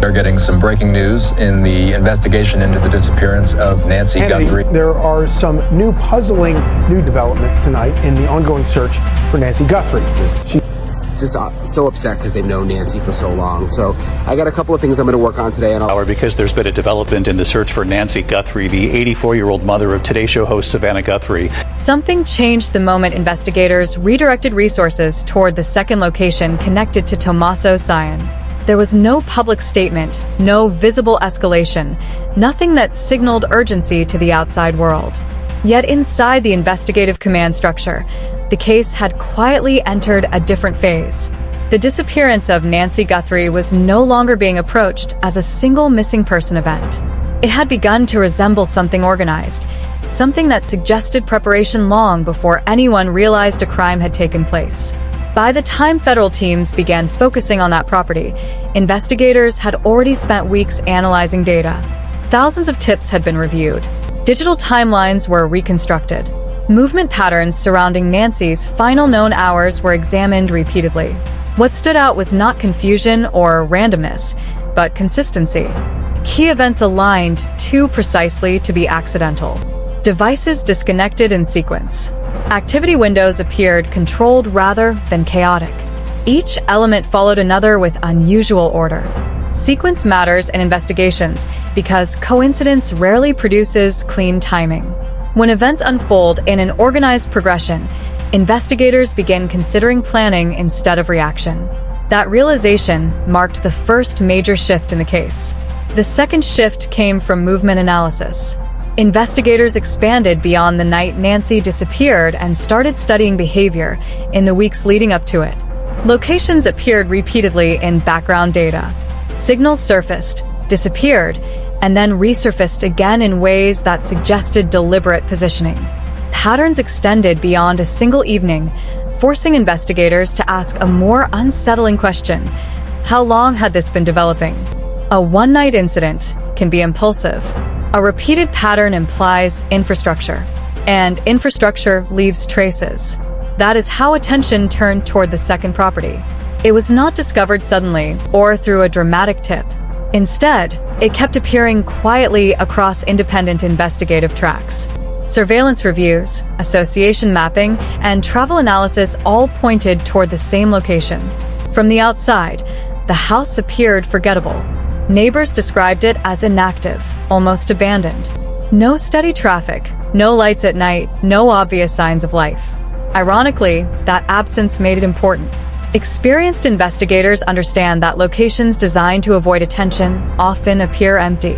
They're getting some breaking news in the investigation into the disappearance of Nancy Guthrie. There are some puzzling new developments tonight in the ongoing search for Nancy Guthrie. Just so upset because they've known Nancy for so long. So I got a couple of things I'm going to work on today. Because there's been a development in the search for Nancy Guthrie, the 84-year-old mother of Today Show host Savannah Guthrie. Something changed the moment investigators redirected resources toward the second location connected to Tomaso Cion. There was no public statement, no visible escalation, nothing that signaled urgency to the outside world. Yet inside the investigative command structure, the case had quietly entered a different phase. The disappearance of Nancy Guthrie was no longer being approached as a single missing person event. It had begun to resemble something organized, something that suggested preparation long before anyone realized a crime had taken place. By the time federal teams began focusing on that property, investigators had already spent weeks analyzing data. Thousands of tips had been reviewed. Digital timelines were reconstructed. Movement patterns surrounding Nancy's final known hours were examined repeatedly. What stood out was not confusion or randomness, but consistency. Key events aligned too precisely to be accidental. Devices disconnected in sequence. Activity windows appeared controlled rather than chaotic. Each element followed another with unusual order. Sequence matters in investigations because coincidence rarely produces clean timing. When events unfold in an organized progression, investigators begin considering planning instead of reaction. That realization marked the first major shift in the case. The second shift came from movement analysis. Investigators expanded beyond the night Nancy disappeared and started studying behavior in the weeks leading up to it. Locations appeared repeatedly in background data. Signals surfaced, disappeared, and then resurfaced again in ways that suggested deliberate positioning. Patterns extended beyond a single evening, forcing investigators to ask a more unsettling question. How long had this been developing? A one-night incident can be impulsive. A repeated pattern implies infrastructure, and infrastructure leaves traces. That is how attention turned toward the second property. It was not discovered suddenly or through a dramatic tip. Instead, it kept appearing quietly across independent investigative tracks. Surveillance reviews, association mapping, and travel analysis all pointed toward the same location. From the outside, the house appeared forgettable. Neighbors described it as inactive, almost abandoned. No steady traffic, no lights at night, no obvious signs of life. Ironically, that absence made it important. Experienced investigators understand that locations designed to avoid attention often appear empty.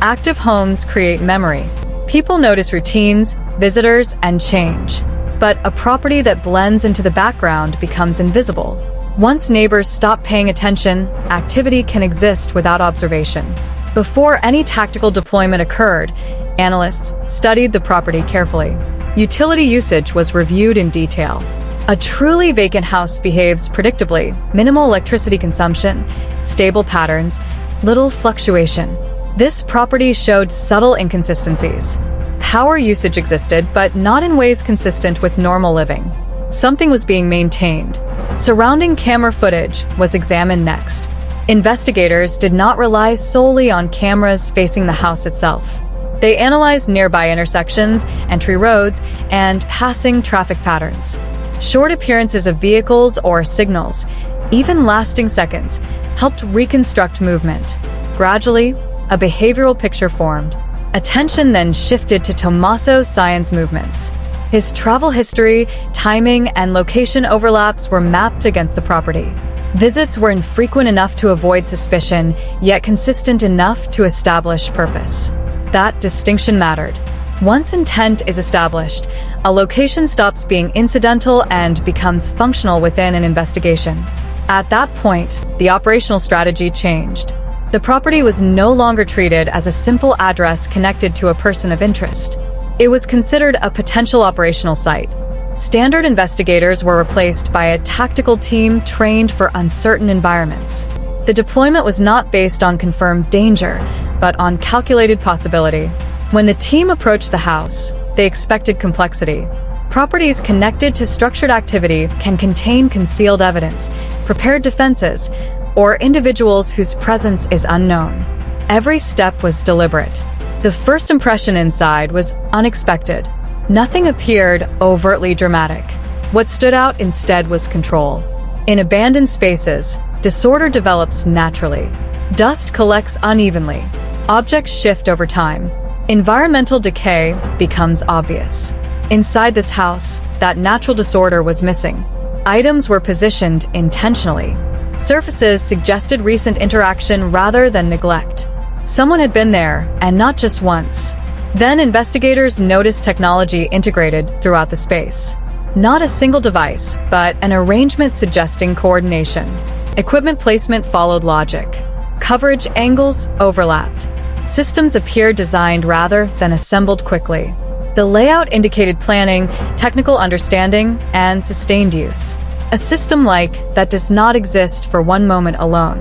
Active homes create memory. People notice routines, visitors, and change. But a property that blends into the background becomes invisible. Once neighbors stop paying attention, activity can exist without observation. Before any tactical deployment occurred, analysts studied the property carefully. Utility usage was reviewed in detail. A truly vacant house behaves predictably: minimal electricity consumption, stable patterns, little fluctuation. This property showed subtle inconsistencies. Power usage existed, but not in ways consistent with normal living. Something was being maintained. Surrounding camera footage was examined next. Investigators did not rely solely on cameras facing the house itself. They analyzed nearby intersections, entry roads, and passing traffic patterns. Short appearances of vehicles or signals, even lasting seconds, helped reconstruct movement. Gradually, a behavioral picture formed. Attention then shifted to Tomaso Cion's movements. His travel history, timing, and location overlaps were mapped against the property. Visits were infrequent enough to avoid suspicion, yet consistent enough to establish purpose. That distinction mattered. Once intent is established, a location stops being incidental and becomes functional within an investigation. At that point, the operational strategy changed. The property was no longer treated as a simple address connected to a person of interest. It was considered a potential operational site. Standard investigators were replaced by a tactical team trained for uncertain environments. The deployment was not based on confirmed danger, but on calculated possibility. When the team approached the house, they expected complexity. Properties connected to structured activity can contain concealed evidence, prepared defenses, or individuals whose presence is unknown. Every step was deliberate. The first impression inside was unexpected. Nothing appeared overtly dramatic. What stood out instead was control. In abandoned spaces, disorder develops naturally. Dust collects unevenly. Objects shift over time. Environmental decay becomes obvious. Inside this house, that natural disorder was missing. Items were positioned intentionally. Surfaces suggested recent interaction rather than neglect. Someone had been there, and not just once. Then investigators noticed technology integrated throughout the space. Not a single device, but an arrangement suggesting coordination. Equipment placement followed logic. Coverage angles overlapped. Systems appeared designed rather than assembled quickly. The layout indicated planning, technical understanding, and sustained use. A system like that does not exist for one moment alone.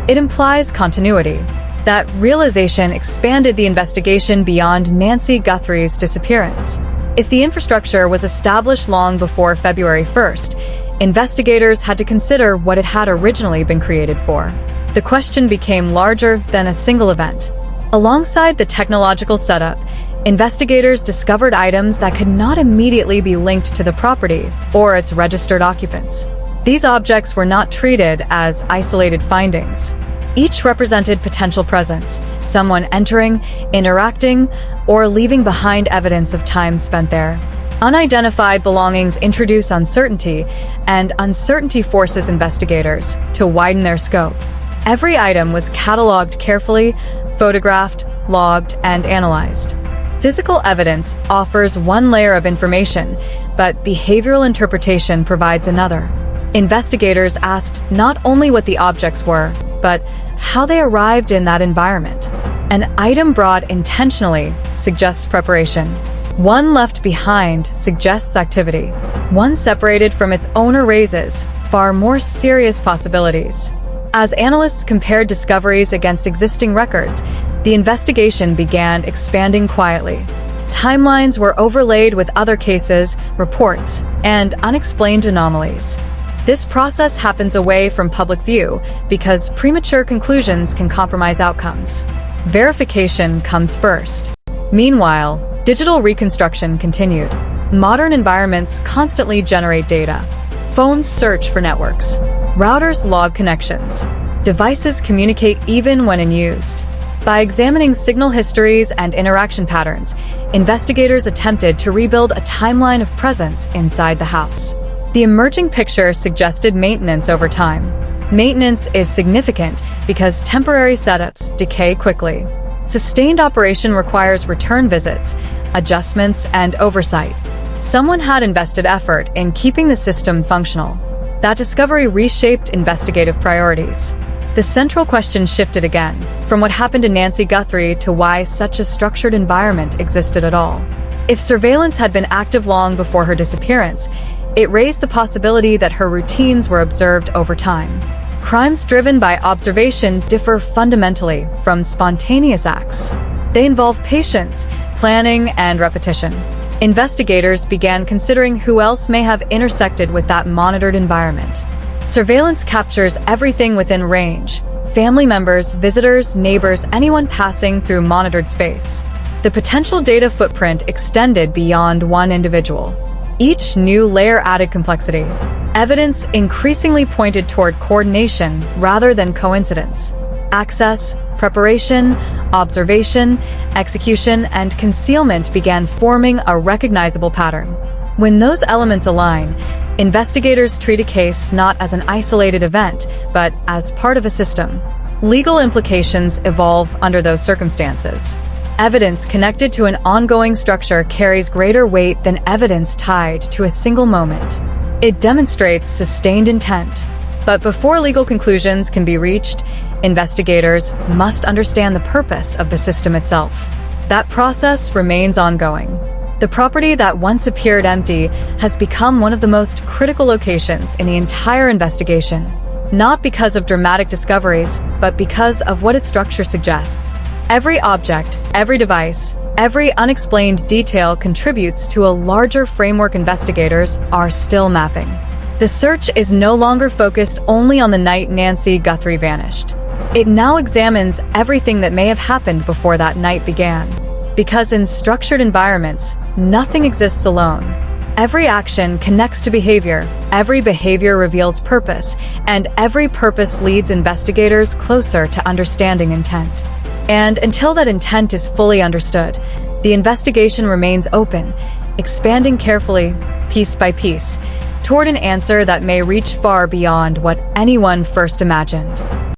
It implies continuity. That realization expanded the investigation beyond Nancy Guthrie's disappearance. If the infrastructure was established long before February 1st, investigators had to consider what it had originally been created for. The question became larger than a single event. Alongside the technological setup, investigators discovered items that could not immediately be linked to the property or its registered occupants. These objects were not treated as isolated findings. Each represented potential presence, someone entering, interacting, or leaving behind evidence of time spent there. Unidentified belongings introduce uncertainty, and uncertainty forces investigators to widen their scope. Every item was cataloged carefully, photographed, logged, and analyzed. Physical evidence offers one layer of information, but behavioral interpretation provides another. Investigators asked not only what the objects were, but how they arrived in that environment. An item brought intentionally suggests preparation. One left behind suggests activity. One separated from its owner raises far more serious possibilities. As analysts compared discoveries against existing records, the investigation began expanding quietly. Timelines were overlaid with other cases, reports, and unexplained anomalies. This process happens away from public view because premature conclusions can compromise outcomes. Verification comes first. Meanwhile, digital reconstruction continued. Modern environments constantly generate data. Phones search for networks. Routers log connections. Devices communicate even when unused. By examining signal histories and interaction patterns, investigators attempted to rebuild a timeline of presence inside the house. The emerging picture suggested maintenance over time. Maintenance is significant because temporary setups decay quickly. Sustained operation requires return visits, adjustments, and oversight. Someone had invested effort in keeping the system functional. That discovery reshaped investigative priorities. The central question shifted again, from what happened to Nancy Guthrie to why such a structured environment existed at all. If surveillance had been active long before her disappearance, it raised the possibility that her routines were observed over time. Crimes driven by observation differ fundamentally from spontaneous acts. They involve patience, planning, and repetition. Investigators began considering who else may have intersected with that monitored environment. Surveillance captures everything within range: family members, visitors, neighbors, anyone passing through monitored space. The potential data footprint extended beyond one individual. Each new layer added complexity. Evidence increasingly pointed toward coordination rather than coincidence. Access, preparation, observation, execution, and concealment began forming a recognizable pattern. When those elements align, investigators treat a case not as an isolated event, but as part of a system. Legal implications evolve under those circumstances. Evidence connected to an ongoing structure carries greater weight than evidence tied to a single moment. It demonstrates sustained intent. But before legal conclusions can be reached, investigators must understand the purpose of the system itself. That process remains ongoing. The property that once appeared empty has become one of the most critical locations in the entire investigation. Not because of dramatic discoveries, but because of what its structure suggests. Every object, every device, every unexplained detail contributes to a larger framework investigators are still mapping. The search is no longer focused only on the night Nancy Guthrie vanished. It now examines everything that may have happened before that night began. Because in structured environments, nothing exists alone. Every action connects to behavior, every behavior reveals purpose, and every purpose leads investigators closer to understanding intent. And until that intent is fully understood, the investigation remains open, expanding carefully, piece by piece, toward an answer that may reach far beyond what anyone first imagined.